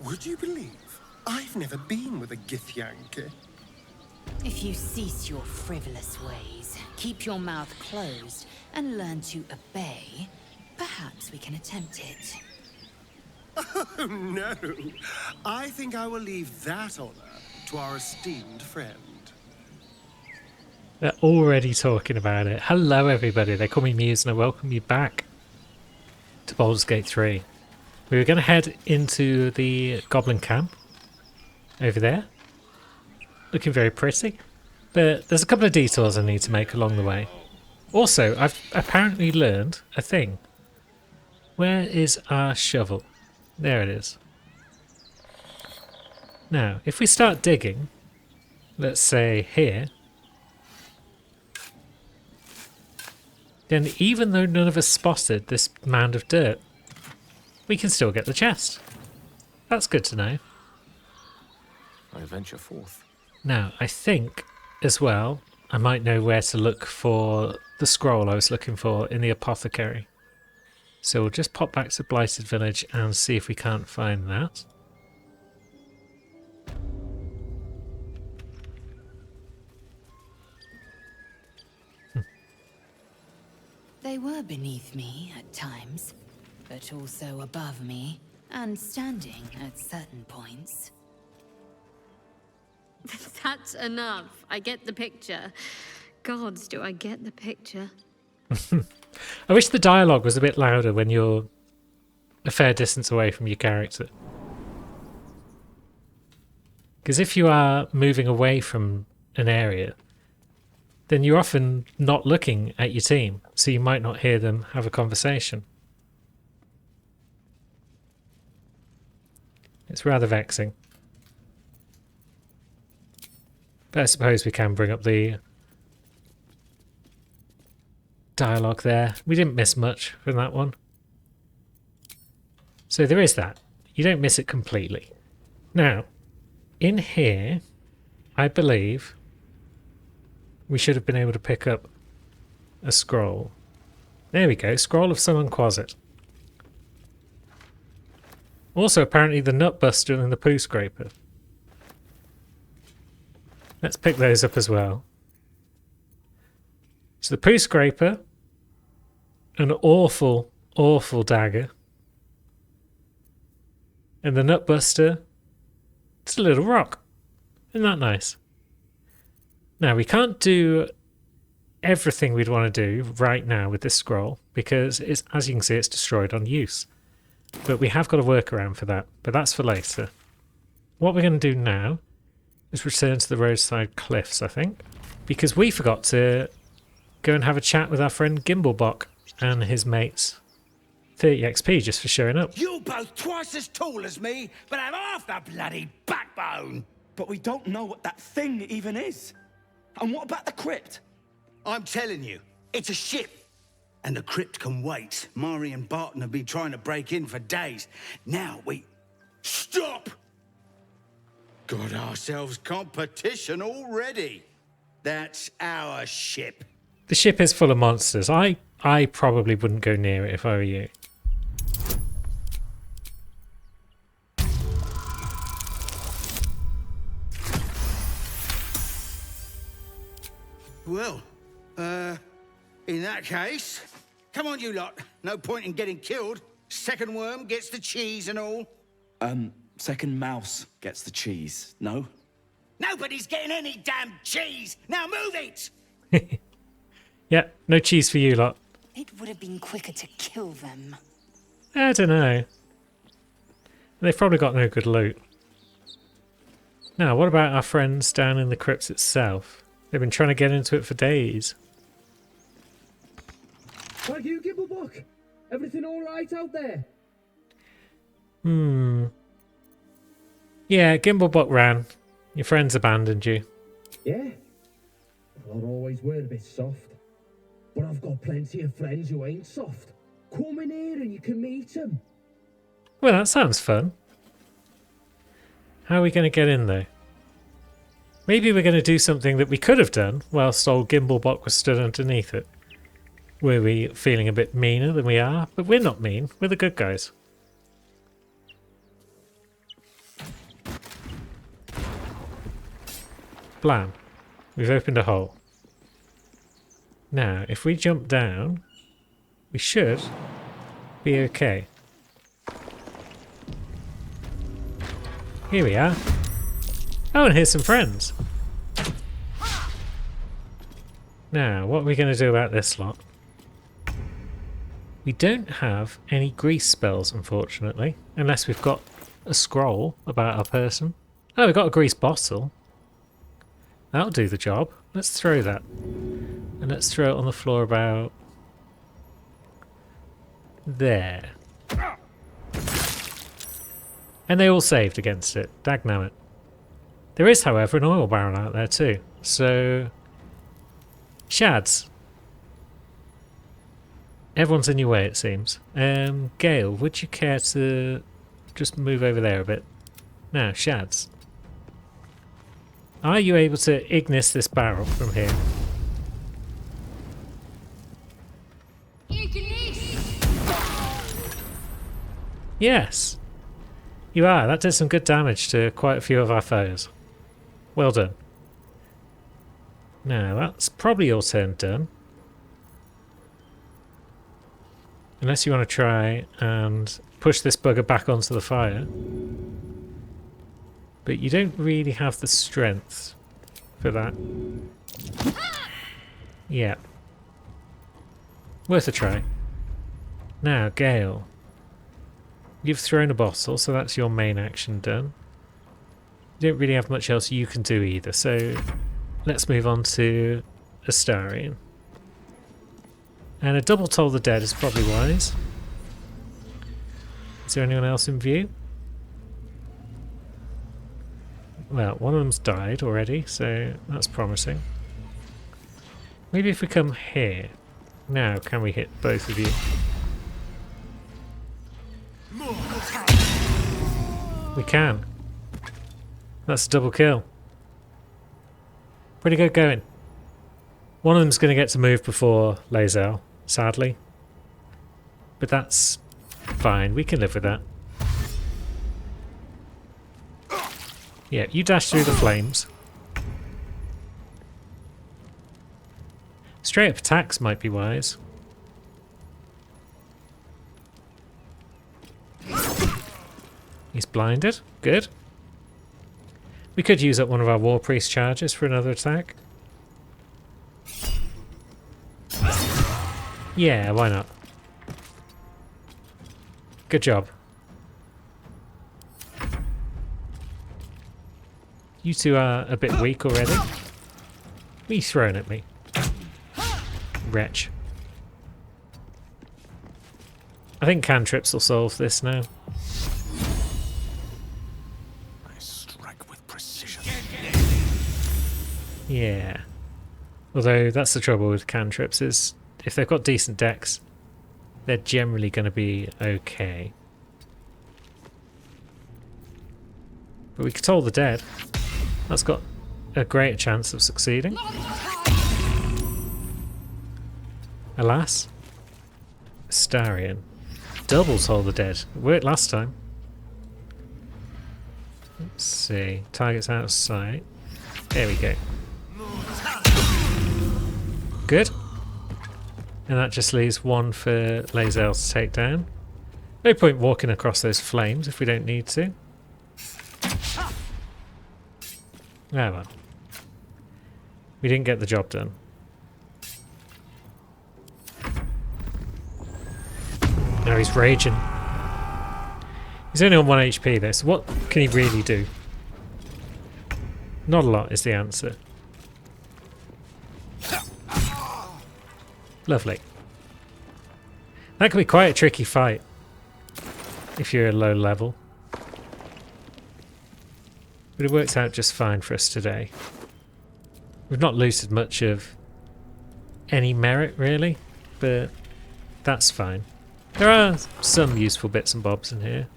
Would you believe I've never been with a Githyanki? If you cease your frivolous ways, keep your mouth closed, and learn to obey, perhaps we can attempt it. Oh, no. I think I will leave that honor to our esteemed friend. They're already talking about it. Hello, everybody. They call me Muse, and I welcome you back to Baldur's Gate 3. We were going to head into the Goblin camp over there. Looking very pretty. But there's a couple of detours I need to make along the way. Also, I've apparently learned a thing. Where is our shovel? There it is. Now, if we start digging, let's say here, then even though none of us spotted this mound of dirt, we can still get the chest. That's good to know. I venture forth. Now, I think, as well, I might know where to look for the scroll I was looking for in the apothecary. So we'll just pop back to Blighted Village and see if we can't find that. They were beneath me at times, but also above me, and standing at certain points. That's enough. I get the picture. Gods, do I get the picture? I wish the dialogue was a bit louder when you're a fair distance away from your character. Because if you are moving away from an area, then you're often not looking at your team, so you might not hear them have a conversation. It's rather vexing. But I suppose we can bring up the dialogue there. We didn't miss much from that one. So there is that. You don't miss it completely. Now, in here, I believe we should have been able to pick up a scroll. There we go. Scroll of Summon Quasit. Also, apparently the Nutbuster and the Poo Scraper. Let's pick those up as well. So the Poo Scraper, an awful, awful dagger. And the Nutbuster, it's a little rock. Isn't that nice? Now, we can't do everything we'd want to do right now with this scroll, because it's, as you can see, it's destroyed on use. But we have got a workaround for that, but that's for later. What we're going to do now is return to the roadside cliffs, I think, because we forgot to go and have a chat with our friend Gimblebok and his mates. 30 XP just for showing up. You're both twice as tall as me, but have half the bloody backbone. But we don't know what that thing even is. And what about the crypt? I'm telling you, it's a ship. And the crypt can wait. Mari and Barton have been trying to break in for days. Now we... Stop! Got ourselves competition already. That's our ship. The ship is full of monsters. I probably wouldn't go near it if I were you. Well, in that case, come on you lot. No point in getting killed. Second worm gets the cheese and all. Second mouse gets the cheese, no? Nobody's getting any damn cheese. Now move it! Yeah, no cheese for you lot. It would have been quicker to kill them. I don't know. They've probably got no good loot. Now, what about our friends down in the crypt itself? They've been trying to get into it for days. Thank you, Gimblebok. Everything all right out there? Yeah, Gimblebok ran. Your friends abandoned you. Yeah. Well, I always were a bit soft. But I've got plenty of friends who ain't soft. Come in here and you can meet them. Well, that sounds fun. How are we going to get in, though? Maybe we're going to do something that we could have done whilst old Gimblebok was stood underneath it. Were we feeling a bit meaner than we are? But we're not mean. We're the good guys. Blam. We've opened a hole. Now, if we jump down, we should be okay. Here we are. Oh, and here's some friends. Now, what are we going to do about this lot? We don't have any grease spells, unfortunately, unless we've got a scroll about our person. Oh, we've got a grease bottle. That'll do the job. Let's throw that. And let's throw it on the floor about there. And they all saved against it. Dagnammit. There is, however, an oil barrel out there too. So, Shads. Everyone's in your way, it seems. Gale, would you care to just move over there a bit? Now, Shads. Are you able to ignis this barrel from here? Yes. You are. That did some good damage to quite a few of our foes. Well done. Now, that's probably your turn done. Unless you want to try and push this bugger back onto the fire. But you don't really have the strength for that. Yeah. Worth a try. Now, Gale. You've thrown a bottle, so that's your main action done. You don't really have much else you can do either, so let's move on to Astarion. And a double Toll the Dead is probably wise. Is there anyone else in view? Well, one of them's died already, so that's promising. Maybe if we come here. Now, can we hit both of you? We can. That's a double kill. Pretty good going. One of them's going to get to move before Lae'zel, sadly. But that's fine. We can live with that. Yeah, you dash through the flames. Straight up attacks might be wise. He's blinded. Good. We could use up one of our War Priest charges for another attack. Yeah, why not? Good job. You two are a bit weak already. What are you throwing at me? Wretch. I think cantrips will solve this now. I strike with precision. Yeah. Although that's the trouble with cantrips, is if they've got decent decks, they're generally going to be okay. But we could Toll the Dead. That's got a greater chance of succeeding. Alas. Astarion. Double Toll the Dead. It worked last time. Let's see. Target's out of sight. There we go. Good. And that just leaves one for Lae'zel to take down. No point walking across those flames if we don't need to. Ah well. We didn't get the job done. Now he's raging. He's only on 1 HP though, so what can he really do? Not a lot is the answer. Lovely. That can be quite a tricky fight if you're a low level. But it works out just fine for us today. We've not looted much of any merit really, but that's fine. There are some useful bits and bobs in here.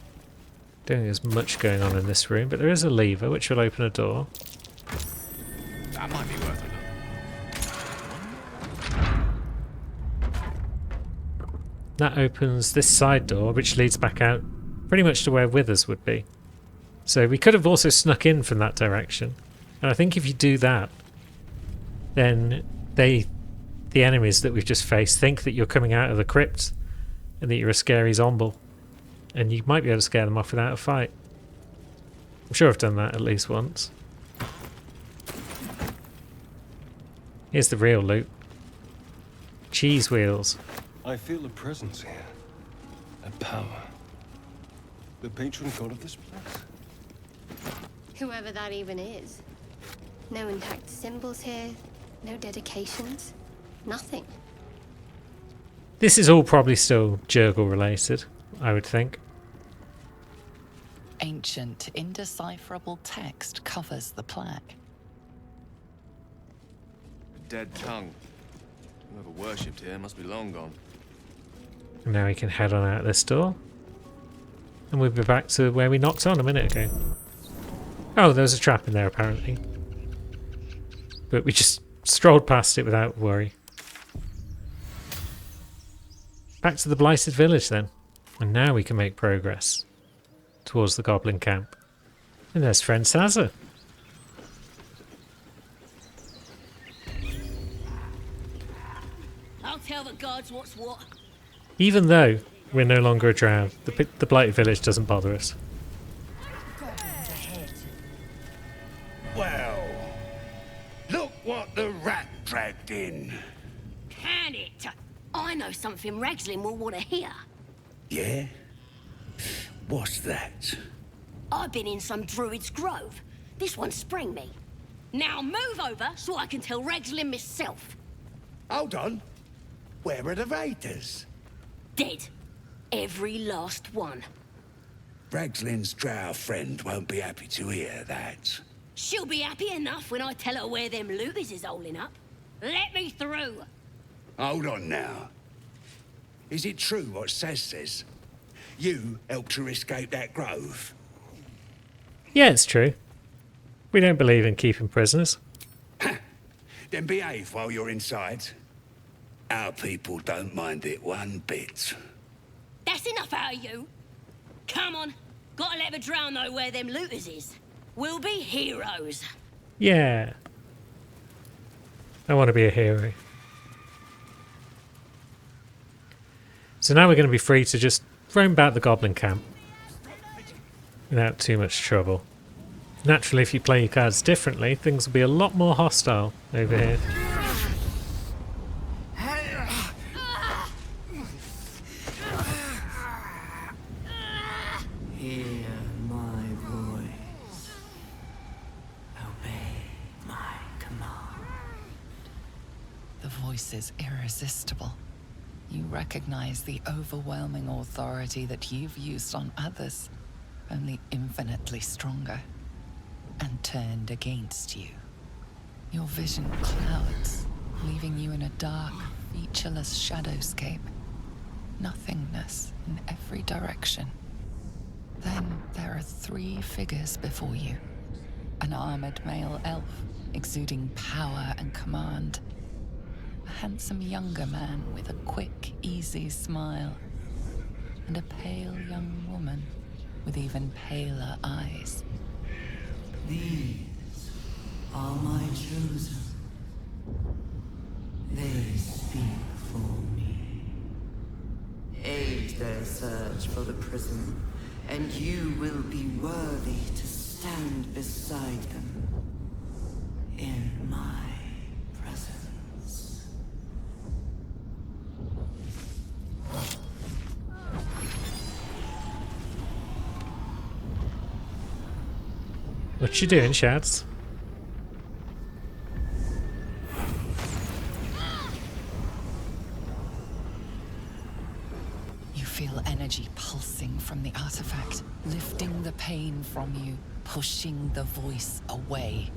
Don't think there's much going on in this room, but there is a lever which will open a door. That might be worth it. That opens this side door, which leads back out pretty much to where Withers would be. So we could have also snuck in from that direction. And I think if you do that, then the enemies that we've just faced think that you're coming out of the crypt and that you're a scary zombie. And you might be able to scare them off without a fight. I'm sure I've done that at least once. Here's the real loot. Cheese wheels. I feel a presence here. A power. The patron god of this place. Whoever that even is. No intact symbols here, no dedications, nothing. This is all probably still Jurgle related, I would think. Ancient, indecipherable text covers the plaque. A dead tongue. Whoever worshipped here must be long gone. And now we can head on out this door. And we'll be back to where we knocked on a minute ago. Oh, there was a trap in there apparently. But we just strolled past it without worry. Back to the Blighted Village then. And now we can make progress towards the Goblin Camp. And there's friend Sazza. I'll tell the gods what's what. Even though we're no longer a drow, the Blighted Village doesn't bother us. Well, look what the rat dragged in. Can it? I know something Ragslin will want to hear. Yeah? What's that? I've been in some druid's grove. This one sprang me. Now move over so I can tell Ragslin myself. Hold on. Where are the raiders? Dead. Every last one. Ragslin's drow friend won't be happy to hear that. She'll be happy enough when I tell her where them looters is holding up. Let me through. Hold on now. Is it true what Saz says? You helped her escape that grove? Yeah, it's true. We don't believe in keeping prisoners. Then behave while you're inside. Our people don't mind it one bit. That's enough out of you. Come on. Gotta let the drow know where them looters is. We'll be heroes. Yeah. I want to be a hero. So now we're going to be free to just roam about the Goblin Camp without too much trouble. Naturally, if you play your cards differently, things will be a lot more hostile over here. Hear my voice. Obey my command. The voice is irresistible. You recognize the overwhelming authority that you've used on others, only infinitely stronger, and turned against you. Your vision clouds, leaving you in a dark, featureless shadowscape. Nothingness in every direction. Then there are 3 figures before you. An armored male elf, exuding power and command. A handsome younger man with a quick, easy smile. And a pale young woman with even paler eyes. These are my chosen. They speak for me. Aid their search for the prison, and you will be worthy to stand beside them in my presence. What you doing, Shads? You feel energy pulsing from the artifact, lifting the pain from you, pushing the voice away.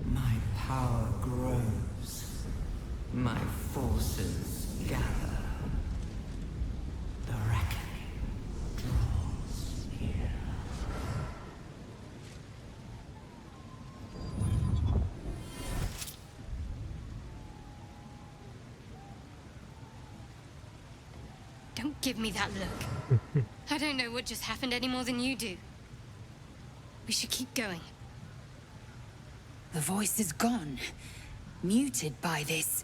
My power grows. My forces gather. The reckoning draws near. Don't give me that look. I don't know what just happened any more than you do. We should keep going. The voice is gone. Muted by this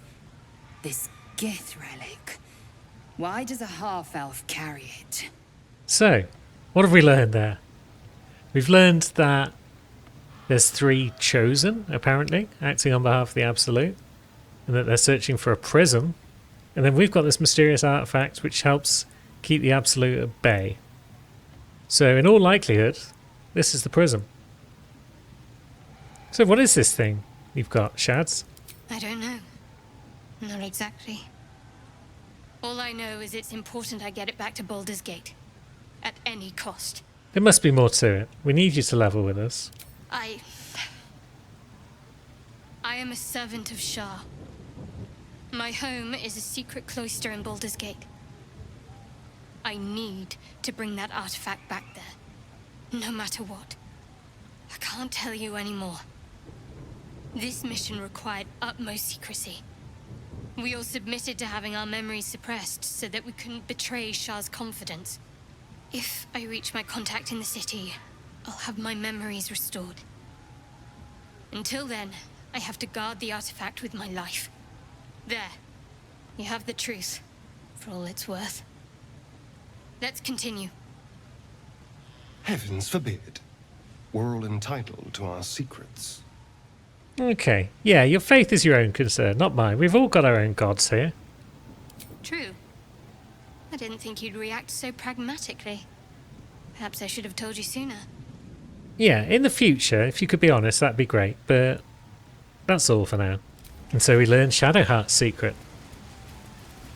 Gith relic. Why does a half-elf carry it? So, what have we learned there? We've learned that there's 3 chosen, apparently, acting on behalf of the Absolute, and that they're searching for a prism. And then we've got this mysterious artifact which helps keep the Absolute at bay. So, in all likelihood, this is the prism. So, what is this thing you've got, Shads? I don't know. Not exactly. All I know is it's important I get it back to Baldur's Gate. At any cost. There must be more to it. We need you to level with us. I am a servant of Shah. My home is a secret cloister in Baldur's Gate. I need to bring that artifact back there. No matter what. I can't tell you anymore. This mission required utmost secrecy. We all submitted to having our memories suppressed so that we couldn't betray Shah's confidence. If I reach my contact in the city, I'll have my memories restored. Until then, I have to guard the artifact with my life. There. You have the truth, for all it's worth. Let's continue. Heavens forbid. We're all entitled to our secrets. Okay. Yeah, your faith is your own concern, not mine. We've all got our own gods here. True. I didn't think you'd react so pragmatically. Perhaps I should have told you sooner. Yeah, in the future, if you could be honest, that'd be great, but that's all for now. And so we learned Shadowheart's secret.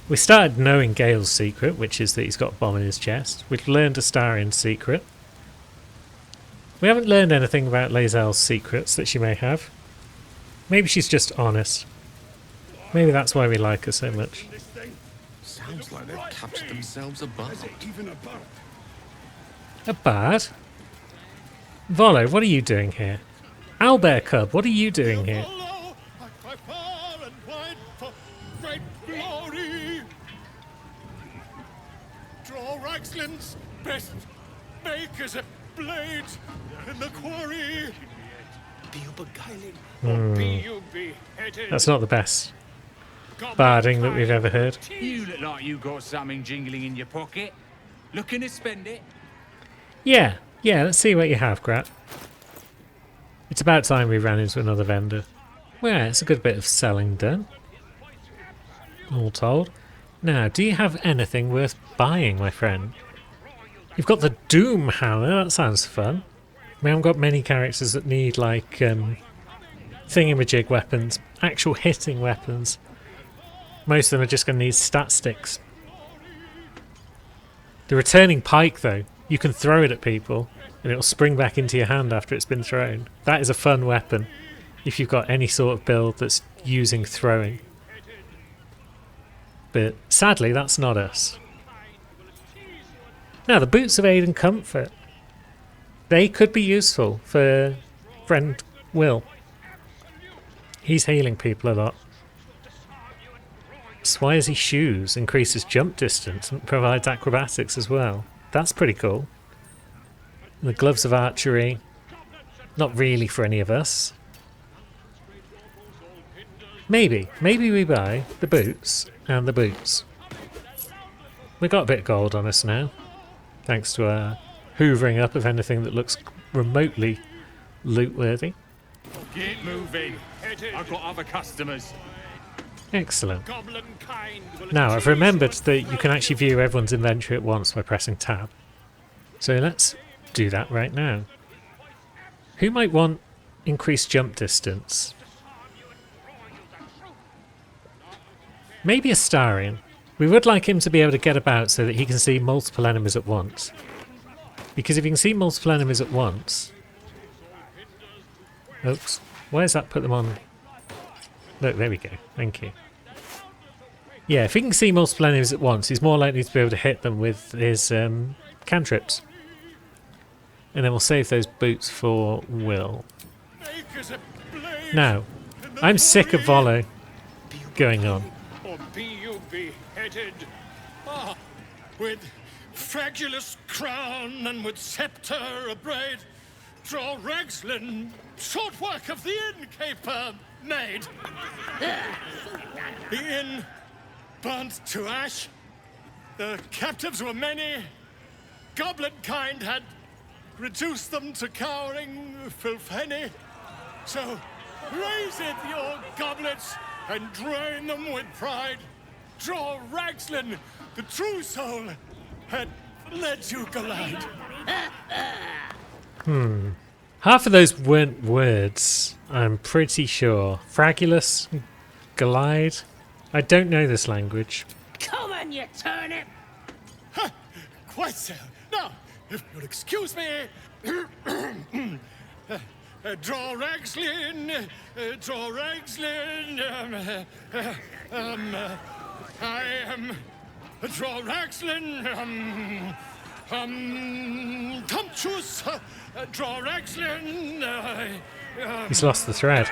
We started knowing Gale's secret, which is that he's got a bomb in his chest. We've learned Astarian's secret. We haven't learned anything about Lae'zel's secrets that she may have. Maybe she's just honest. Maybe that's why we like her so much. Sounds like they've captured themselves a bard. A bard? Volo, what are you doing here? Owlbear Cub, what are you doing here? Draw Ragsland's best makers of blades in the quarry. Be you beguiling, or be you beheaded. That's not the best barding that we've ever heard. You look like you got something jingling in your pocket. Looking to spend it? Yeah, let's see what you have, Grat. It's about time we ran into another vendor. Well, yeah, it's a good bit of selling done. All told. Now, do you have anything worth buying, my friend? You've got the Doom Hammer, that sounds fun. We haven't got many characters that need, like, thingamajig weapons, actual hitting weapons. Most of them are just going to need stat sticks. The returning pike, though, you can throw it at people, and it'll spring back into your hand after it's been thrown. That is a fun weapon, if you've got any sort of build that's using throwing. But sadly, that's not us. Now, the Boots of Aid and Comfort. They could be useful for friend Will. He's healing people a lot. Swiresy Shoes increases jump distance and provides acrobatics as well. That's pretty cool. The Gloves of Archery. Not really for any of us. Maybe we buy the boots and the boots. We've got a bit of gold on us now, thanks to our hoovering up of anything that looks remotely loot-worthy. Get moving. I've got other customers. Excellent. Now, I've remembered that you can actually view everyone's inventory at once by pressing tab. So let's do that right now. Who might want increased jump distance? Maybe Astarian. We would like him to be able to get about so that he can see multiple enemies at once. Because if he can see multiple enemies at once... Oops. Why does that put them on... Look, there we go. Thank you. Yeah, if he can see multiple enemies at once, he's more likely to be able to hit them with his cantrips. And then we'll save those boots for Will. Now, I'm sick of Volo going on. Or be you beheaded. Ah, with fragulous crown and with sceptre abraid, Draw Ragslin, short work of the innkeeper made. The inn burnt to ash. The captives were many. Goblin kind had reduced them to cowering filfhenny. So raise it, your goblets, and drain them with pride. Draw Ragslin, the true soul, had led you glide. Half of those weren't words, I'm pretty sure. Fragulous? Glide? I don't know this language. Come on, you turnip! Quite so. Now, if you'll excuse me, draw Ragslin, draw Ragslin, I am draw Ragslin, Tumptuous, draw Ragslin, He's lost the thread.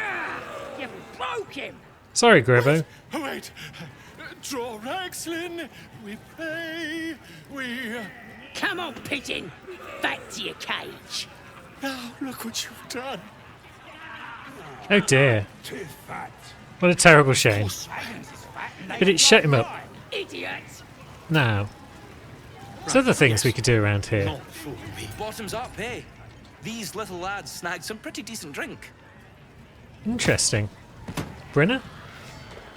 You broke him! Sorry, Gribbo. Wait, draw Ragslin, we pray, we... Come on, pigeon! Back to your cage! Now, look what you've done. Oh dear. What a terrible shame. Did it shut him up? Idiot! Now. There's other things we could do around here. Bottoms up, hey? These little lads snagged some pretty decent drink. Interesting. Brenna?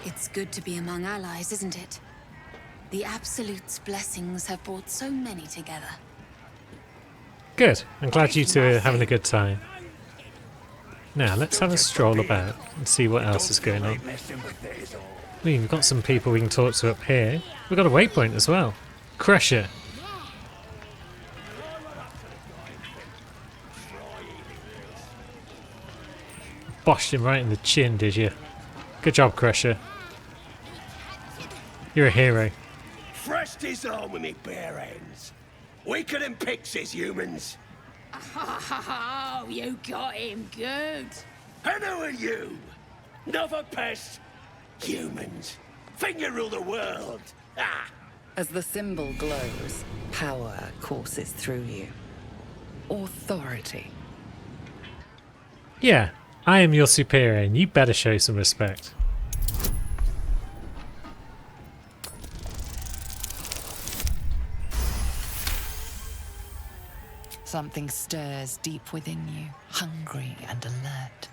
It's good to be among allies, isn't it? The Absolute's blessings have brought so many together. Good. I'm glad you two are having a good time. Now, let's have a stroll about and see what else is going on. We've got some people we can talk to up here. We've got a waypoint as well. Crusher. Boshed him right in the chin, did you? Good job, Crusher. You're a hero. Thrust his arm with me bare hands. Weaker than pixies, humans. Oh, you got him good. And who are you? Another pest? Humans. Think you rule the world. Ah! As the symbol glows, power courses through you. Authority. Yeah, I am your superior and you better show some respect. Something stirs deep within you, hungry and alert.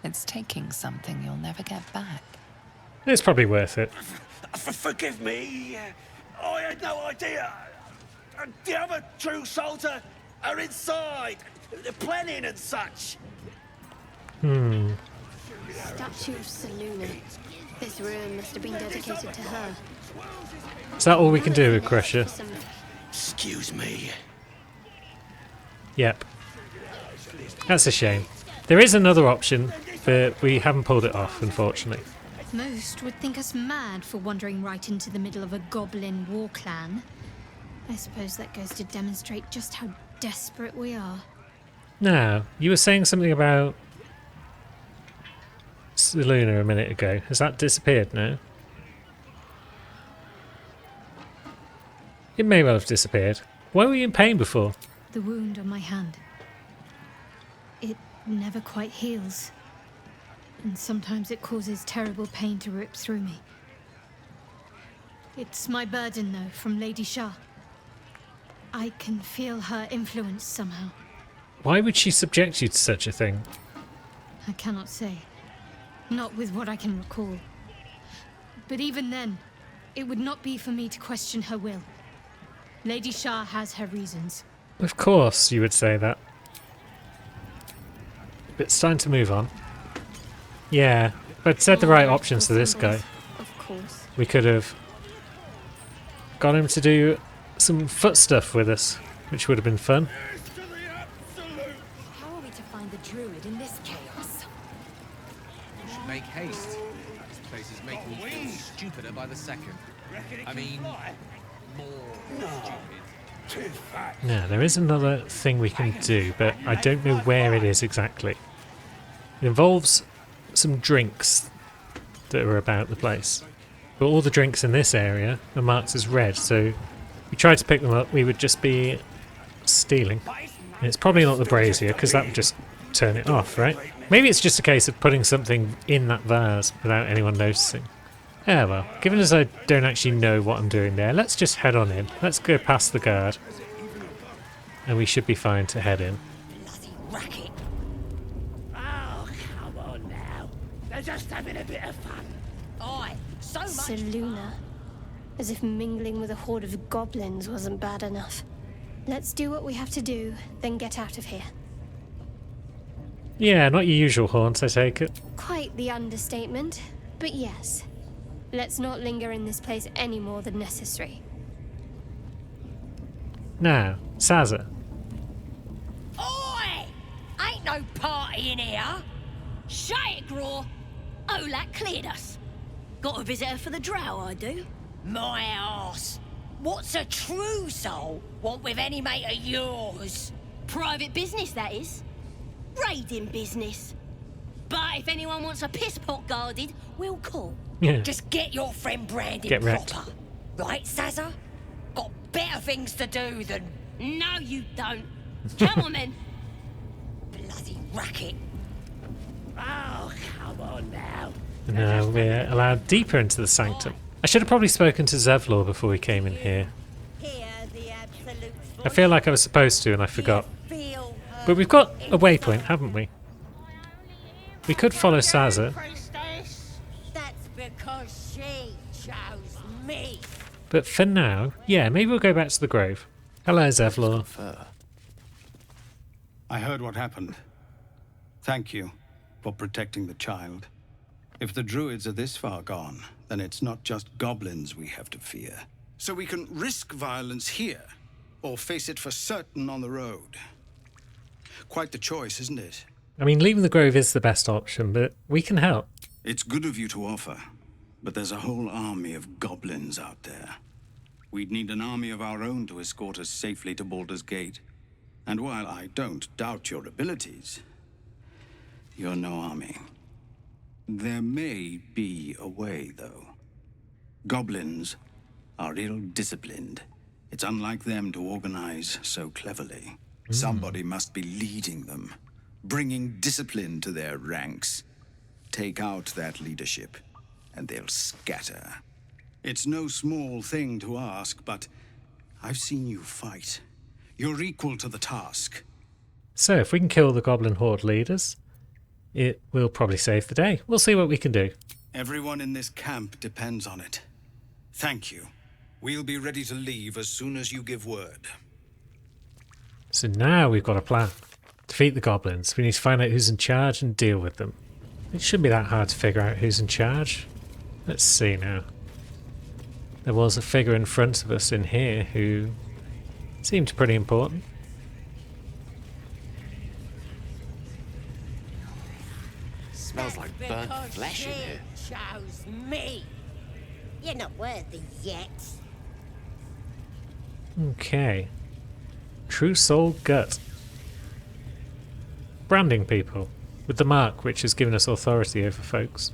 It's taking something you'll never get back. It's probably worth it. Forgive me. I had no idea. The other true souls are inside. Planning and such. Statue of Selûne. This ruin must have been dedicated to her. Is that all we can do with Crusher? Excuse me. Yep. That's a shame. There is another option, but we haven't pulled it off, unfortunately. Most would think us mad for wandering right into the middle of a goblin war clan. I suppose that goes to demonstrate just how desperate we are. Now, you were saying something about Selûne a minute ago. Has that disappeared now? It may well have disappeared. Why were you in pain before? The wound on my hand. It never quite heals. And sometimes it causes terrible pain to rip through me. It's my burden, though, from Lady Shah. I can feel her influence somehow. Why would she subject you to such a thing? I cannot say. Not with what I can recall. But even then, it would not be for me to question her will. Lady Shah has her reasons. Of course you would say that. But it's time to move on. Yeah, if I'd said the right options to this guy, Of course. we could have got him to do some foot stuff with us, which would have been fun. How are we to find the druid in this chaos? You should make haste. This place is making me feel stupider by the second. I mean, more stupid. Now, there is another thing we can do, but I don't know where it is exactly. It involves some drinks that are about the place. But all the drinks in this area are marked as red, so if we tried to pick them up, we would just be stealing. And it's probably not the brazier, because that would just turn it off, right? Maybe it's just a case of putting something in that vase without anyone noticing. Yeah, well, given as I don't actually know what I'm doing there, let's just head on in. Let's go past the guard. And we should be fine to head in. Bloody racket. Oh, come on now. They're just having a bit of fun. Aye, so much Selûne. As if mingling with a horde of goblins wasn't bad enough. Let's do what we have to do, then get out of here. Yeah, not your usual haunts, I take it. Quite the understatement, but yes. Let's not linger in this place any more than necessary. Now, Sazza. Oi! Ain't no party in here. Shut it, Graw. Olak cleared us. Got a visitor for the drow, I do. My arse. What's a true soul want with any mate of yours? Private business, that is. Raiding business. But if anyone wants a piss pot guarded, we'll call. Yeah. Just get your friend branded Get wrecked. proper. Right, Sazza? Got better things to do than... No, you don't. Come on, then. Bloody racket. Oh, come on now. Now we're allowed deeper into the sanctum. I should have probably spoken to Zevlor before we came in here. I feel like I was supposed to and I forgot. But we've got a waypoint, haven't we? We could follow Sazza, That's because she chose me. but for now, yeah, maybe we'll go back to the grove. Hello, Zevlor. I heard what happened. Thank you for protecting the child. If the druids are this far gone, then it's not just goblins we have to fear. So we can risk violence here, or face it for certain on the road. Quite the choice, isn't it? I mean, leaving the grove is the best option, but we can help. It's good of you to offer, but there's a whole army of goblins out there. We'd need an army of our own to escort us safely to Baldur's Gate. And while I don't doubt your abilities, you're no army. There may be a way, though. Goblins are ill-disciplined. It's unlike them to organize so cleverly. Somebody must be leading them, bringing discipline to their ranks. Take out that leadership, and they'll scatter. It's no small thing to ask, but I've seen you fight. You're equal to the task. So if we can kill the goblin horde leaders, it will probably save the day. We'll see what we can do. Everyone in this camp depends on it. Thank you. We'll be ready to leave as soon as you give word. So now we've got a plan. Defeat the goblins. We need to find out who's in charge and deal with them. It shouldn't be that hard to figure out who's in charge. Let's see now. There was a figure in front of us in here who seemed pretty important. Smells like burnt flesh in here. Chose me. You're not worthy yet. Okay. True Soul Gut. Branding people. With the mark which has given us authority over folks.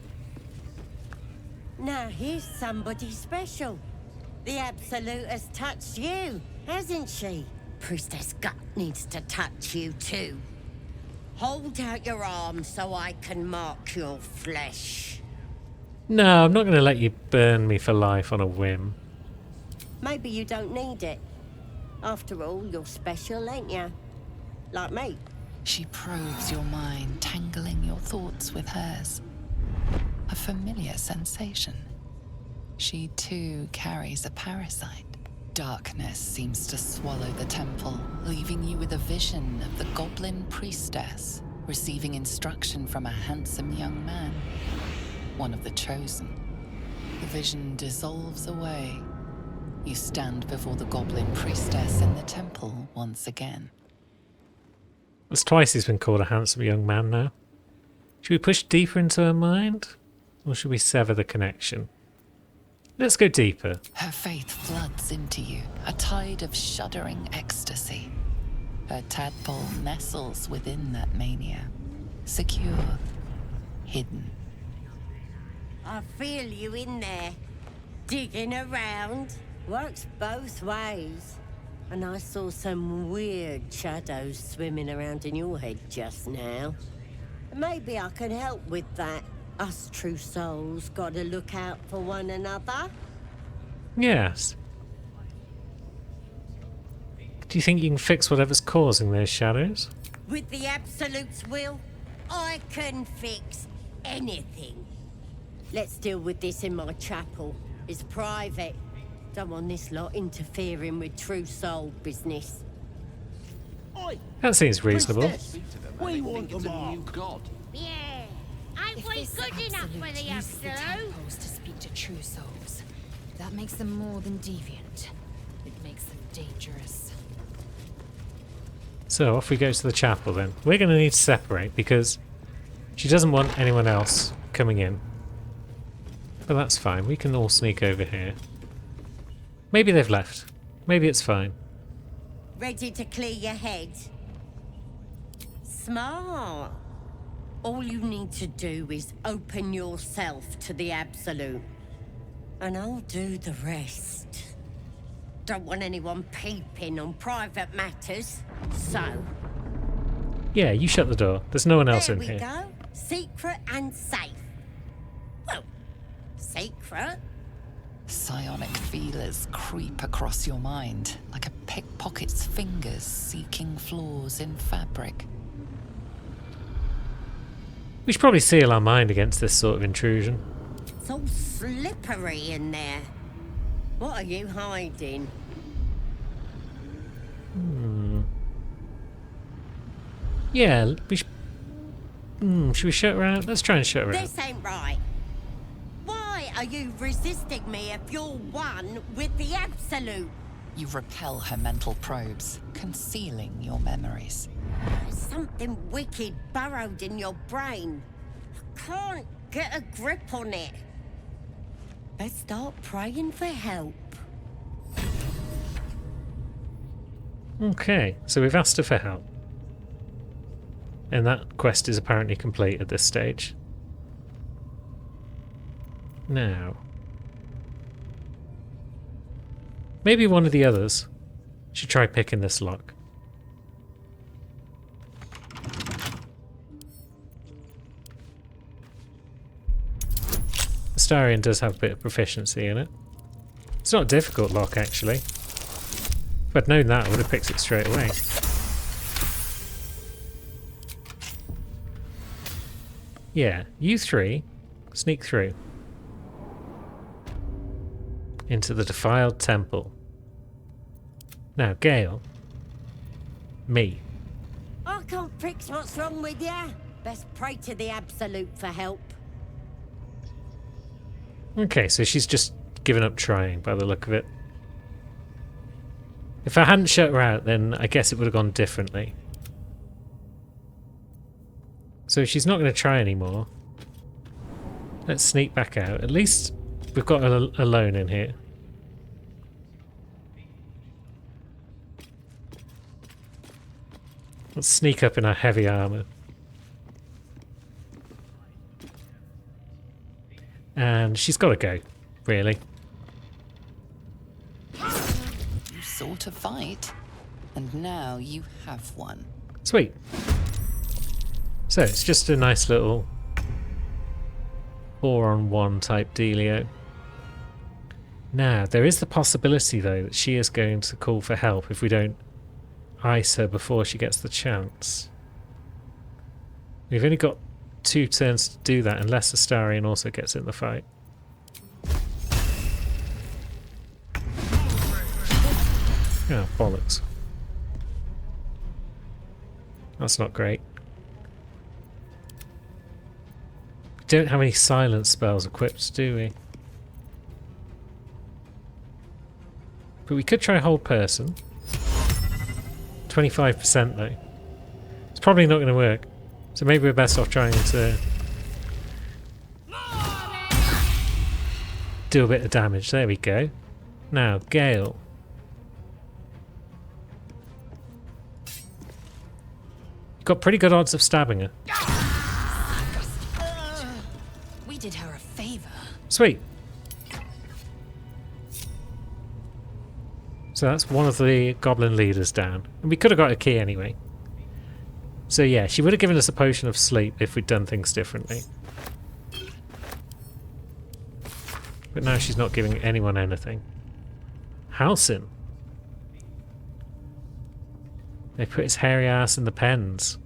Now here's somebody special. The Absolute has touched you, hasn't she? Priestess Gut needs to touch you too. Hold out your arm so I can mark your flesh. No, I'm not going to let you burn me for life on a whim. Maybe you don't need it. After all, you're special, ain't you? Like me. She probes your mind, tangling your thoughts with hers. A familiar sensation. She too carries a parasite. Darkness seems to swallow the temple, leaving you with a vision of the goblin priestess receiving instruction from a handsome young man, one of the chosen. The vision dissolves away. You stand before the goblin priestess in the temple once again. It's twice he's been called a handsome young man now. Should we push deeper into her mind? Or should we sever the connection? Let's go deeper. Her faith floods into you, a tide of shuddering ecstasy. Her tadpole nestles within that mania, secure, hidden. I feel you in there. Digging around. Works both ways. And I saw some weird shadows swimming around in your head just now. Maybe I can help with that. Us true souls gotta look out for one another. Yes. Do you think you can fix whatever's causing those shadows? With the Absolute's will, I can fix anything. Let's deal with this in my chapel. It's private. Don't want this lot interfering with true soul business. That seems reasonable. We want them all. God. Yeah. Ain't we good enough for the Use the Absolute? temples to speak to true souls. That makes them more than deviant. It makes them dangerous. So off we go to the chapel then. We're going to need to separate because she doesn't want anyone else coming in. But that's fine. We can all sneak over here. Maybe they've left. Maybe it's fine. Ready to clear your head? Smart. All you need to do is open yourself to the Absolute. And I'll do the rest. Don't want anyone peeping on private matters, so... Yeah, you shut the door. There's no one else There in we here. go. Secret and safe. Well, secret. Psionic feelers creep across your mind like a pickpocket's fingers seeking flaws in fabric. We should probably seal our mind against this sort of intrusion. It's all slippery in there. What are you hiding? Yeah, we should... should we shut her out? Let's try and shut her out. This ain't right. Why are you resisting me if you're one with the Absolute? You repel her mental probes, concealing your memories. There's something wicked burrowed in your brain. I can't get a grip on it. Let's start praying for help. Okay, so we've asked her for help. And that quest is apparently complete at this stage. Now... maybe one of the others should try picking this lock. Astarion does have a bit of proficiency in it. It's not a difficult lock, actually. If I'd known that, I would have picked it straight away. Yeah, you three sneak through into the defiled temple. Now, Gale, me. I can't fix what's wrong with you. Best pray to the Absolute for help. Okay, so she's just given up trying by the look of it. If I hadn't shut her out, then I guess it would have gone differently. So she's not going to try anymore. Let's sneak back out. At least we've got her alone in here. Let's sneak up in our heavy armor. And she's got to go, really. You sought a fight, and now you have one. Sweet. So it's just a nice little 4-on-1 type dealio. Now, there is the possibility, though, that she is going to call for help if we don't ice her before she gets the chance. We've only got 2 turns to do that, unless Astarion also gets in the fight. Oh, bollocks. That's not great. We don't have any silence spells equipped, do we? But we could try hold person. 25% though. It's probably not going to work. So maybe we're best off trying to do a bit of damage. There we go. Now, Gale. You've got pretty good odds of stabbing her. We did her a favor. Sweet. So that's one of the goblin leaders down. And we could have got a key anyway. So yeah, she would have given us a potion of sleep if we'd done things differently. But now she's not giving anyone anything. Halsin. They put his hairy ass in the pens.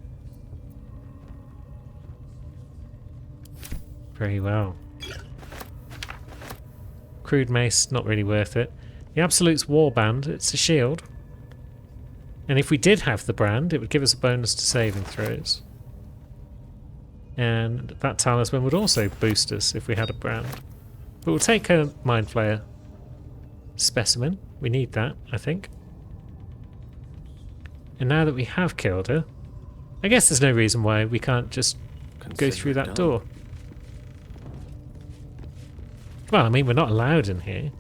Very well. Crude mace, not really worth it. The Absolute's warband, it's a shield. And if we did have the brand, it would give us a bonus to saving throws. And that talisman would also boost us if we had a brand. But we'll take a Mind Flayer specimen. We need that, I think. And now that we have killed her, I guess there's no reason why we can't just go through that door. Well, I mean, we're not allowed in here.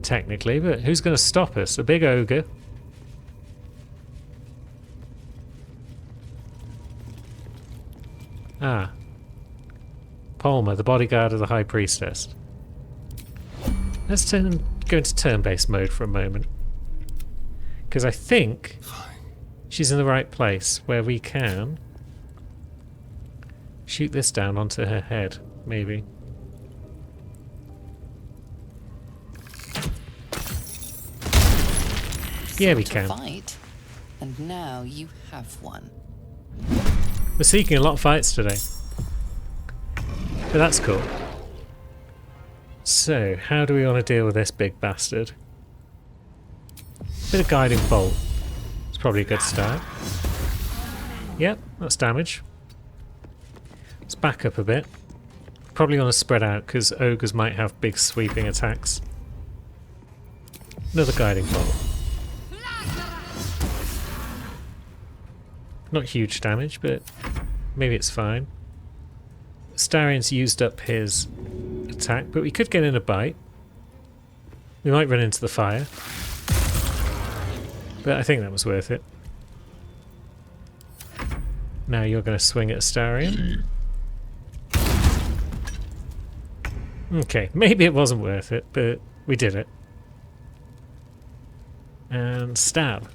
Technically, but who's going to stop us? A big ogre? Ah. Palmer, the bodyguard of the High Priestess. Let's go into turn-based mode for a moment. Because I think she's in the right place where we can shoot this down onto her head, maybe. Yeah, we can. Fight, and now you have one. We're seeking a lot of fights today. But that's cool. So, how do we want to deal with this big bastard? Bit of guiding bolt. It's probably a good start. Yep, that's damage. Let's back up a bit. Probably want to spread out because ogres might have big sweeping attacks. Another guiding bolt. Not huge damage, but maybe it's fine. Astarion's used up his attack, but we could get in a bite. We might run into the fire. But I think that was worth it. Now you're going to swing at Astarion. Okay, maybe it wasn't worth it, but we did it. And stab.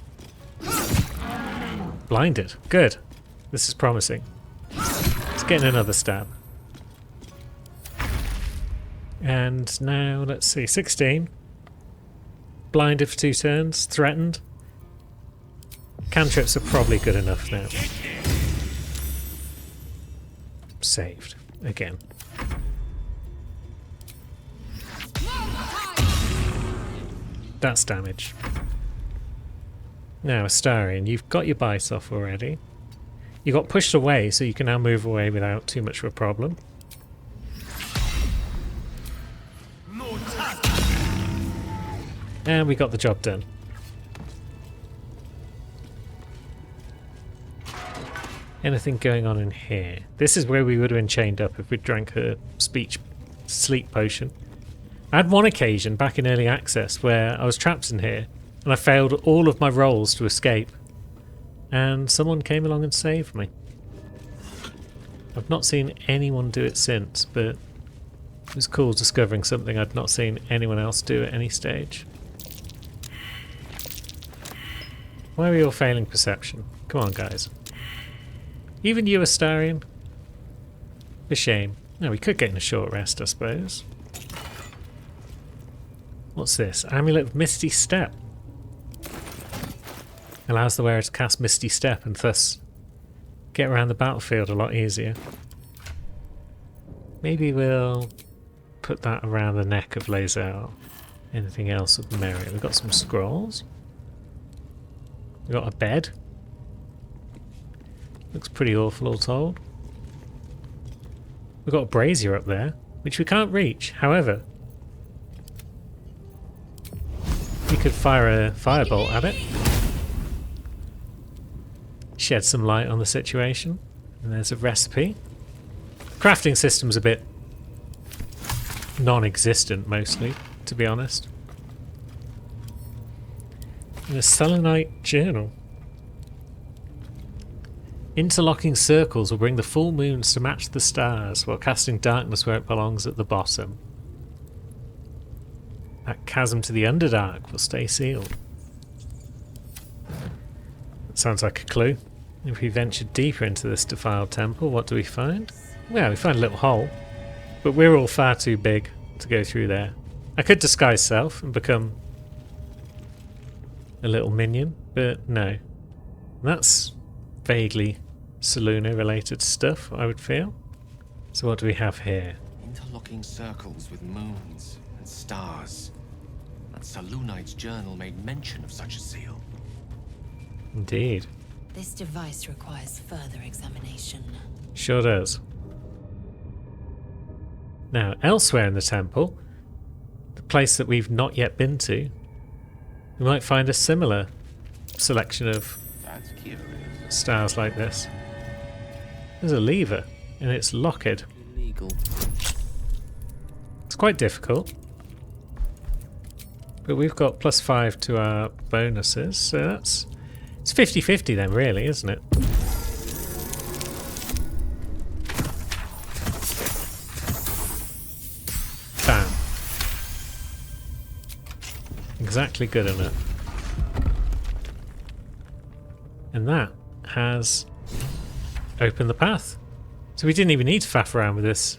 Blinded. Good. This is promising. Let's get in another stab. And now, let's see, 16. Blinded for 2 turns. Threatened. Cantrips are probably good enough now. Saved. Again. That's damage. Now, Astarion, you've got your bite off already. You got pushed away, so you can now move away without too much of a problem. And we got the job done. Anything going on in here? This is where we would have been chained up if we drank her sleep potion. I had one occasion back in early access where I was trapped in here and I failed all of my rolls to escape. And someone came along and saved me. I've not seen anyone do it since, but it was cool discovering something I'd not seen anyone else do at any stage. Why are we all failing perception? Come on, guys. Even you, Astarion. A shame. Now, we could get in a short rest, I suppose. What's this? Amulet of Misty Step. Allows the wearer to cast Misty Step and thus get around the battlefield a lot easier. Maybe we'll put that around the neck of Lae'zel. Anything else of merit? We've got some scrolls. We've got a bed. Looks pretty awful, all told. We've got a brazier up there, which we can't reach. However, we could fire a firebolt at it. Shed some light on the situation. And there's a recipe. Crafting system's a bit non-existent, mostly, to be honest. And a selenite journal. Interlocking circles will bring the full moons to match the stars while casting darkness where it belongs at the bottom. That chasm to the Underdark will stay sealed. That sounds like a clue. If we venture deeper into this defiled temple, what do we find? Well, we find a little hole. But we're all far too big to go through there. I could disguise self and become a little minion, but no. That's vaguely Selûne related stuff, I would feel. So what do we have here? Interlocking circles with moons and stars. That Selûnite's journal made mention of such a seal. Indeed. This device requires further examination. Sure does. Now, elsewhere in the temple, the place that we've not yet been to, we might find a similar selection of stars like this. There's a lever, and it's locked. Illegal. It's quite difficult. But we've got +5 to our bonuses, so that's... It's 50-50 then, really, isn't it? Bam. Exactly good enough. And that has opened the path. So we didn't even need to faff around with this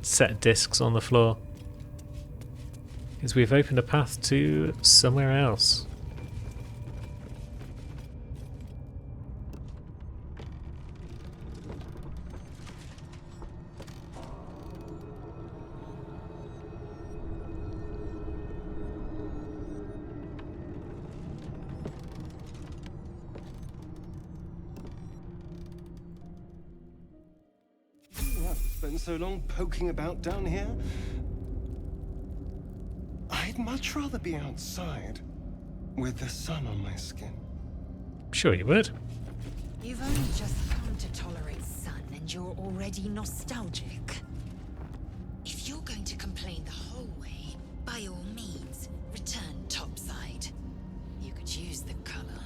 set of discs on the floor. Because we've opened a path to somewhere else. Spent so long poking about down here. I'd much rather be outside with the sun on my skin. Sure you would. You've only just come to tolerate sun and you're already nostalgic. If you're going to complain the whole way, by all means, return topside. You could use the color.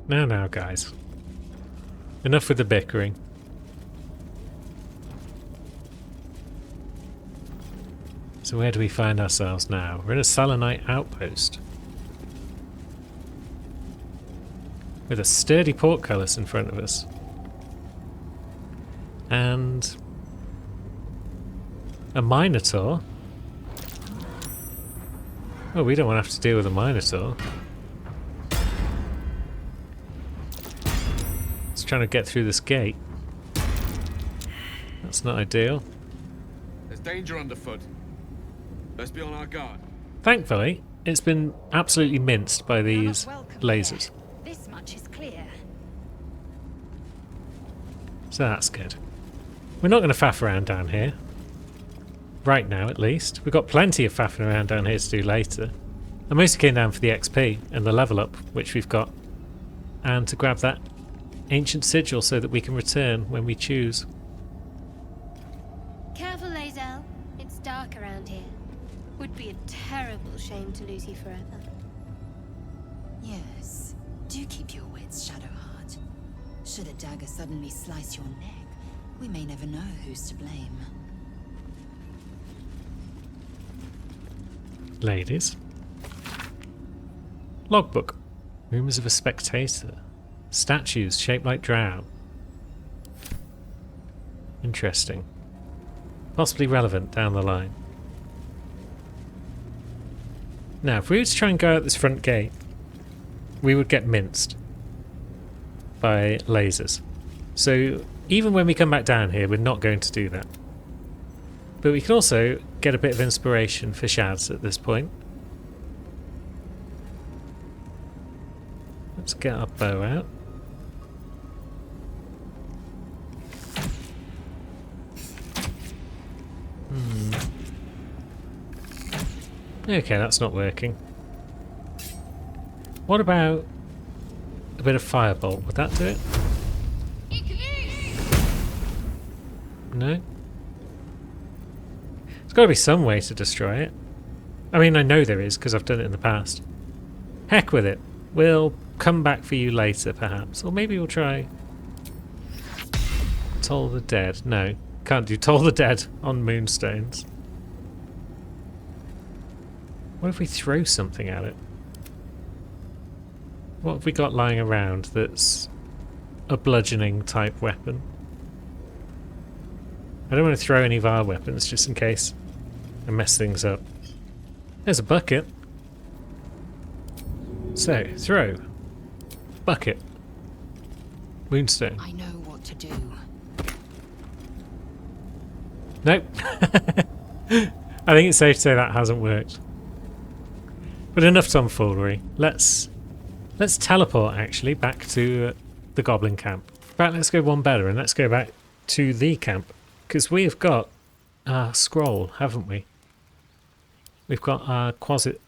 Now, guys. Enough with the bickering. So where do we find ourselves now? We're in a Selûnite outpost. With a sturdy portcullis in front of us. And a Minotaur. Well, we don't want to have to deal with a Minotaur. It's trying to get through this gate. That's not ideal. There's danger underfoot. Let's be on our guard. Thankfully, it's been absolutely minced by these lasers. This much is clear. So that's good. We're not going to faff around down here. Right now, at least. We've got plenty of faffing around down here to do later. I mostly came down for the XP and the level up, which we've got. And to grab that ancient sigil so that we can return when we choose. Careful, Lae'zel. It's dark around here. Would be a terrible shame to lose you forever. Yes. Do keep your wits, Shadowheart. Should a dagger suddenly slice your neck, we may never know who's to blame. Ladies. Logbook. Rumours of a spectator. Statues shaped like drow. Interesting. Possibly relevant down the line. Now, if we were to try and go out this front gate, we would get minced by lasers. So even when we come back down here, we're not going to do that. But we can also get a bit of inspiration for Shads at this point. Let's get our bow out. Okay, that's not working. What about a bit of firebolt? Would that do it? No? There's got to be some way to destroy it. I mean, I know there is, because I've done it in the past. Heck with it. We'll come back for you later, perhaps. Or maybe we'll try... Toll the Dead. No, can't do Toll the Dead on Moonstones. What if we throw something at it? What have we got lying around that's a bludgeoning type weapon? I don't want to throw any of our weapons just in case I mess things up. There's a bucket. So, throw. Bucket. Moonstone. I know what to do. Nope. I think it's safe to say that hasn't worked. But enough tomfoolery. Let's teleport actually back to the goblin camp. In fact, let's go one better and let's go back to the camp. Because we have got our scroll, haven't we? We've got our Quasit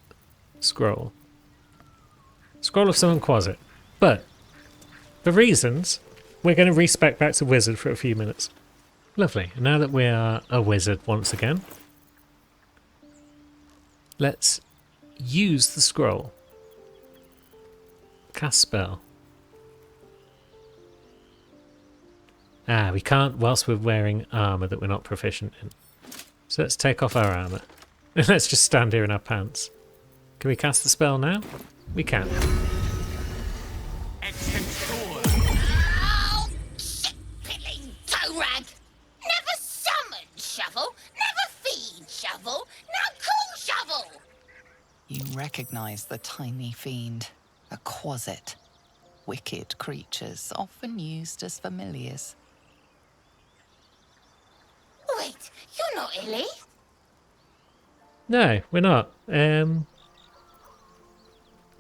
scroll. Scroll of Summon Quasit. But, for reasons, we're going to respec back to Wizard for a few minutes. Lovely. And now that we are a wizard once again, let's use the scroll. Cast spell. Ah, we can't whilst we're wearing armour that we're not proficient in. So let's take off our armour. And let's just stand here in our pants. Can we cast the spell now? We can. Oh, shit-pilling toe rag! Never summon Shovel, never feed Shovel, now call Shovel! You recognize the tiny fiend, a Quasit. Wicked creatures, often used as familiars. Wait, you're not Illy? No, we're not. The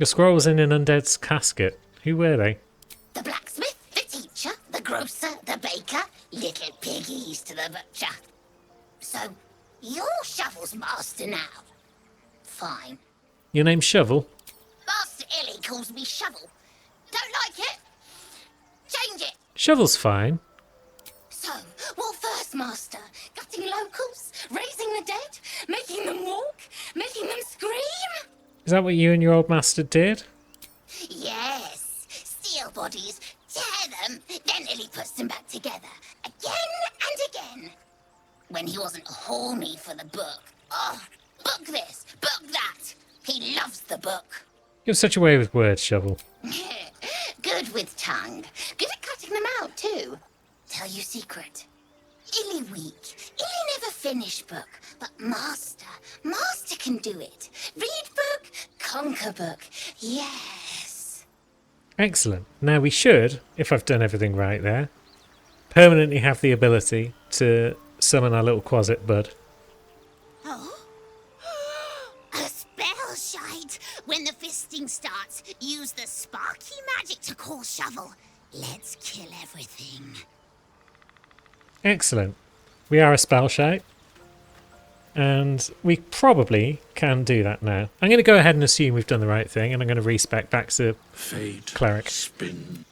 scroll was in an undead's casket. Who were they? The blacksmith, the teacher, the grocer, the baker, little piggies to the butcher. So, you're Shovel's master now. Fine. Your name's Shovel? Master Illy calls me Shovel. Don't like it? Change it. Shovel's fine. So, what first, Master? Gutting locals? Raising the dead? Making them walk? Making them scream? Is that what you and your old master did? Yes. Steal bodies, tear them, then Illy puts them back together. Again and again. When he wasn't horny for the book. Oh, book this, book that. He loves the book. You have such a way with words, Shovel. Good with tongue. Good at cutting them out, too. Tell you secret. Illy weak. Illy never finish book. But Master can do it. Read book, conquer book. Yes. Excellent. Now we should, if I've done everything right there, permanently have the ability to summon our little Quasit bud. Oh? A spell shite. When the fisting starts, use the sparky magic to call Shovel. Let's kill everything. Excellent. We are a spell shite. And we probably can do that now. I'm going to go ahead and assume we've done the right thing, and I'm going to respec back to Cleric. Spin.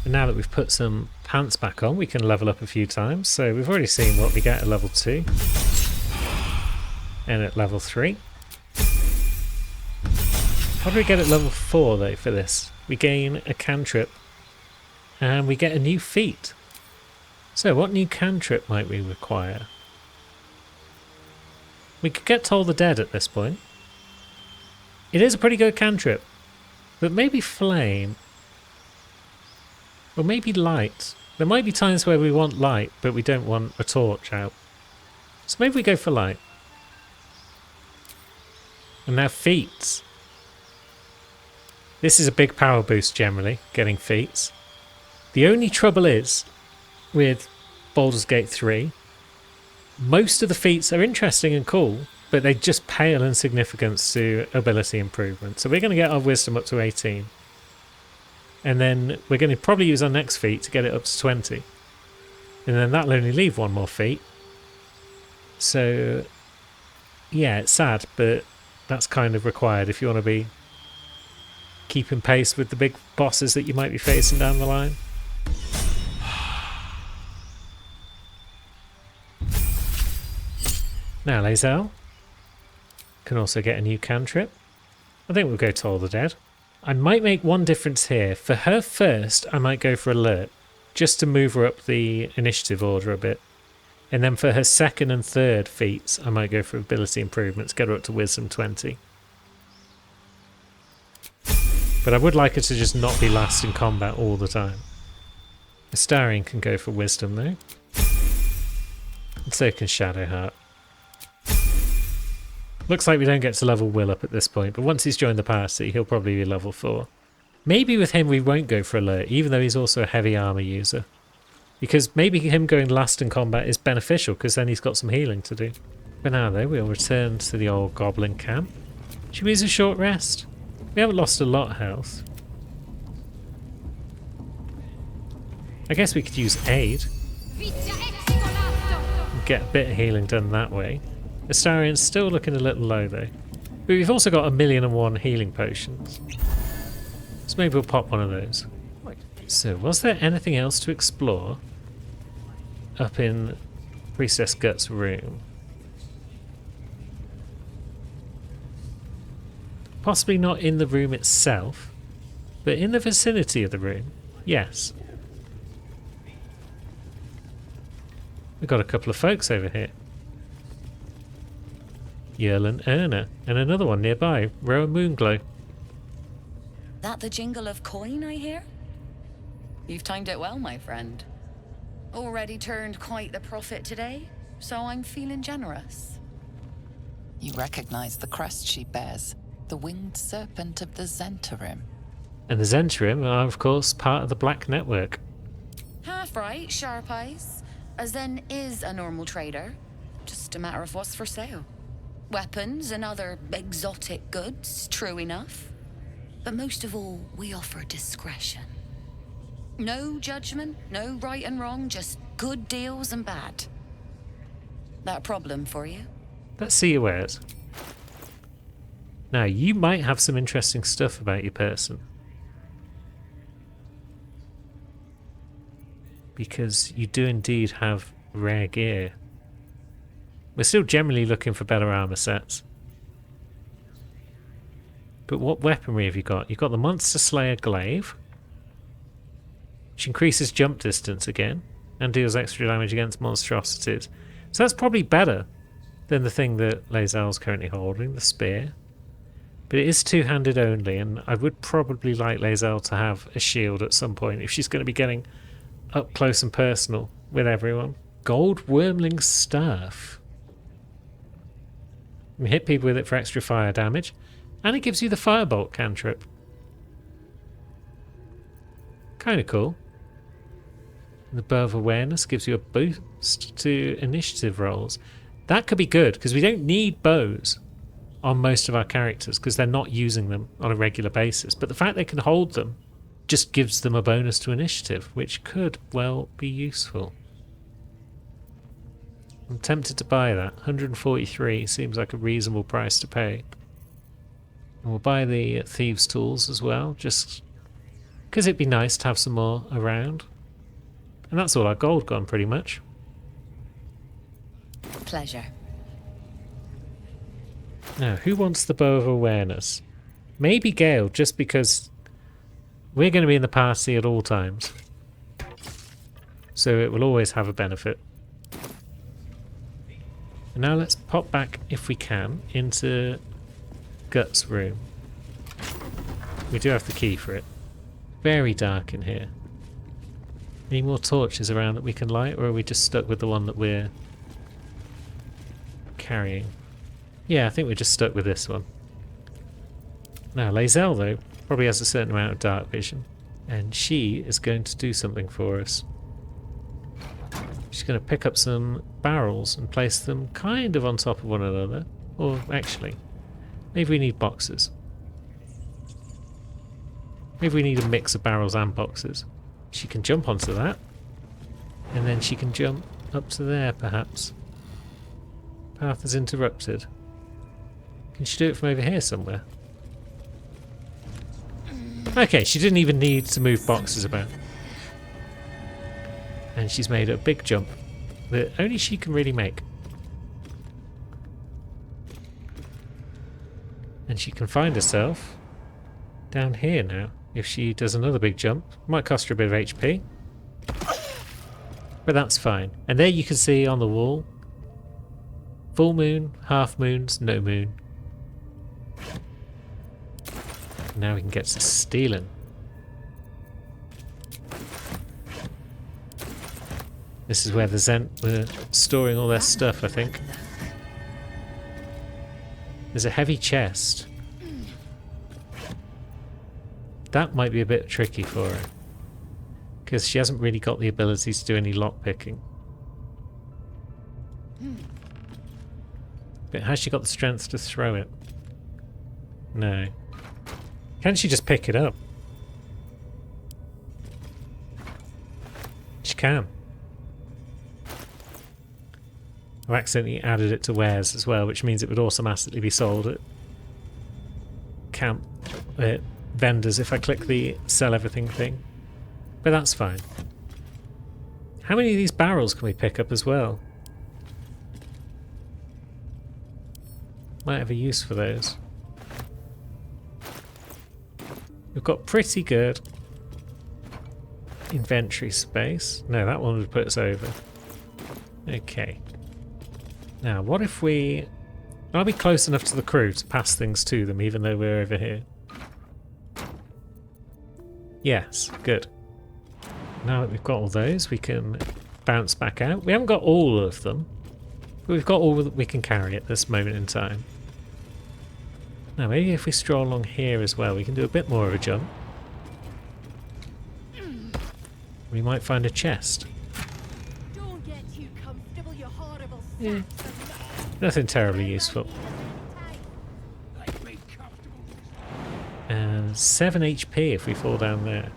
And now that we've put some pants back on, we can level up a few times. So we've already seen what we get at level 2. And at level 3. What do we get at level 4 though for this? We gain a cantrip. And we get a new feat. So what new cantrip might we require? We could get Toll the Dead at this point. It is a pretty good cantrip. But maybe Flame. Or maybe Light. There might be times where we want Light, but we don't want a torch out. So maybe we go for Light. And now feats. This is a big power boost generally, getting feats. The only trouble is, with Baldur's Gate 3, most of the feats are interesting and cool, but they just pale in significance to ability improvement. So we're going to get our wisdom up to 18. And then we're going to probably use our next feat to get it up to 20. And then that'll only leave one more feat. So, yeah, it's sad, but that's kind of required if you want to be keeping pace with the big bosses that you might be facing down the line. Now, Lae'zel can also get a new cantrip. I think we'll go Toll the Dead. I might make one difference here. For her first, I might go for Alert, just to move her up the initiative order a bit. And then for her second and third feats, I might go for ability improvements, get her up to wisdom 20. But I would like her to just not be last in combat all the time. Astarion can go for wisdom though. And so can Shadowheart. Looks like we don't get to level Will up at this point, but once he's joined the party, he'll probably be level 4. Maybe with him we won't go for alert, even though he's also a heavy armor user. Because maybe him going last in combat is beneficial, because then he's got some healing to do. For now though, we'll return to the old goblin camp. Should we use a short rest? We haven't lost a lot of health. I guess we could use aid. Get a bit of healing done that way. Astarion's still looking a little low though. But we've also got 1,000,001 healing potions. So maybe we'll pop one of those. So was there anything else to explore up in Priestess Gut's room? Possibly not in the room itself, but in the vicinity of the room, yes. We've got a couple of folks over here. Yerlin Erna, and another one nearby, Rowan Moonglow. That the jingle of coin, I hear? You've timed it well, my friend. Already turned quite the profit today, so I'm feeling generous. You recognize the crest she bears, the winged serpent of the Zhentarim. And the Zhentarim are, of course, part of the Black Network. Half right, sharp eyes. A Zen is a normal trader. Just a matter of what's for sale. Weapons and other exotic goods, true enough. But most of all, we offer discretion. No judgment, no right and wrong, just good deals and bad. That a problem for you? Let's see your wares. Now, you might have some interesting stuff about your person. Because you do indeed have rare gear. We're still generally looking for better armor sets. But what weaponry have you got? You've got the Monster Slayer Glaive, which increases jump distance again and deals extra damage against monstrosities. So that's probably better than the thing that Lae'zel's currently holding, the spear. But it is two-handed only, and I would probably like Lae'zel to have a shield at some point if she's going to be getting up close and personal with everyone. Gold Wormling Staff. You hit people with it for extra fire damage, and it gives you the Firebolt cantrip. Kind of cool. The Bow of Awareness gives you a boost to initiative rolls. That could be good, because we don't need bows on most of our characters, because they're not using them on a regular basis. But the fact they can hold them just gives them a bonus to initiative, which could well be useful. I'm tempted to buy that. 143 seems like a reasonable price to pay. And we'll buy the Thieves' Tools as well, just because it'd be nice to have some more around. And that's all our gold gone, pretty much. Pleasure. Now, who wants the Bow of Awareness? Maybe Gale, just because we're going to be in the party at all times. So it will always have a benefit. And now let's pop back, if we can, into Gut's room. We do have the key for it. Very dark in here. Any more torches around that we can light, or are we just stuck with the one that we're carrying? Yeah, I think we're just stuck with this one. Now, Lae'zel, though, probably has a certain amount of dark vision, and she is going to do something for us. She's going to pick up some barrels and place them kind of on top of one another. Or, actually, maybe we need boxes. Maybe we need a mix of barrels and boxes. She can jump onto that, and then she can jump up to there, perhaps. Path is interrupted. Can she do it from over here somewhere? Okay, she didn't even need to move boxes about. And she's made a big jump that only she can really make. And she can find herself down here now. If she does another big jump, might cost her a bit of HP. But But that's fine. And there you can see on the wall, full moon, half moons, no moon. Now we can get to stealing. This is where the Zent were storing all their stuff, I think. There's a heavy chest. That might be a bit tricky for her, because she hasn't really got the ability to do any lockpicking. But has she got the strength to throw it? No. Can she just pick it up? She can. I've accidentally added it to wares as well, which means it would automatically be sold at camp vendors if I click the sell everything thing. But that's fine. How many of these barrels can we pick up as well? Might have a use for those. We've got pretty good inventory space. No, that one would put us over. Okay. Now, what if we... Are we close enough to the crew to pass things to them, even though we're over here? Yes, good. Now that we've got all those, we can bounce back out. We haven't got all of them, but we've got all that we can carry at this moment in time. Now, maybe if we stroll along here as well, we can do a bit more of a jump. We might find a chest. Don't get too comfortable, you horrible Yeah. Nothing terribly useful. And 7 HP if we fall down there.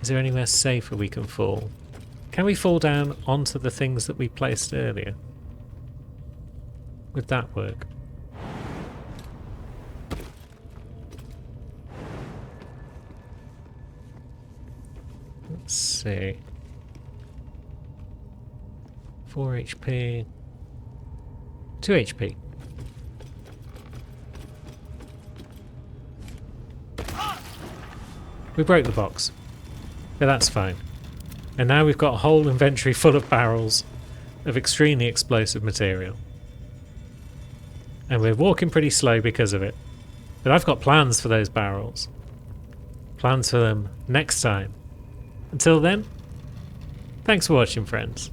Is there anywhere safer we can fall? Can we fall down onto the things that we placed earlier? Would that work? Let's see. 4 HP. 2 HP. We broke the box. But that's fine. And now we've got a whole inventory full of barrels of extremely explosive material. And we're walking pretty slow because of it. But I've got plans for those barrels. Plans for them next time. Until then, thanks for watching, friends.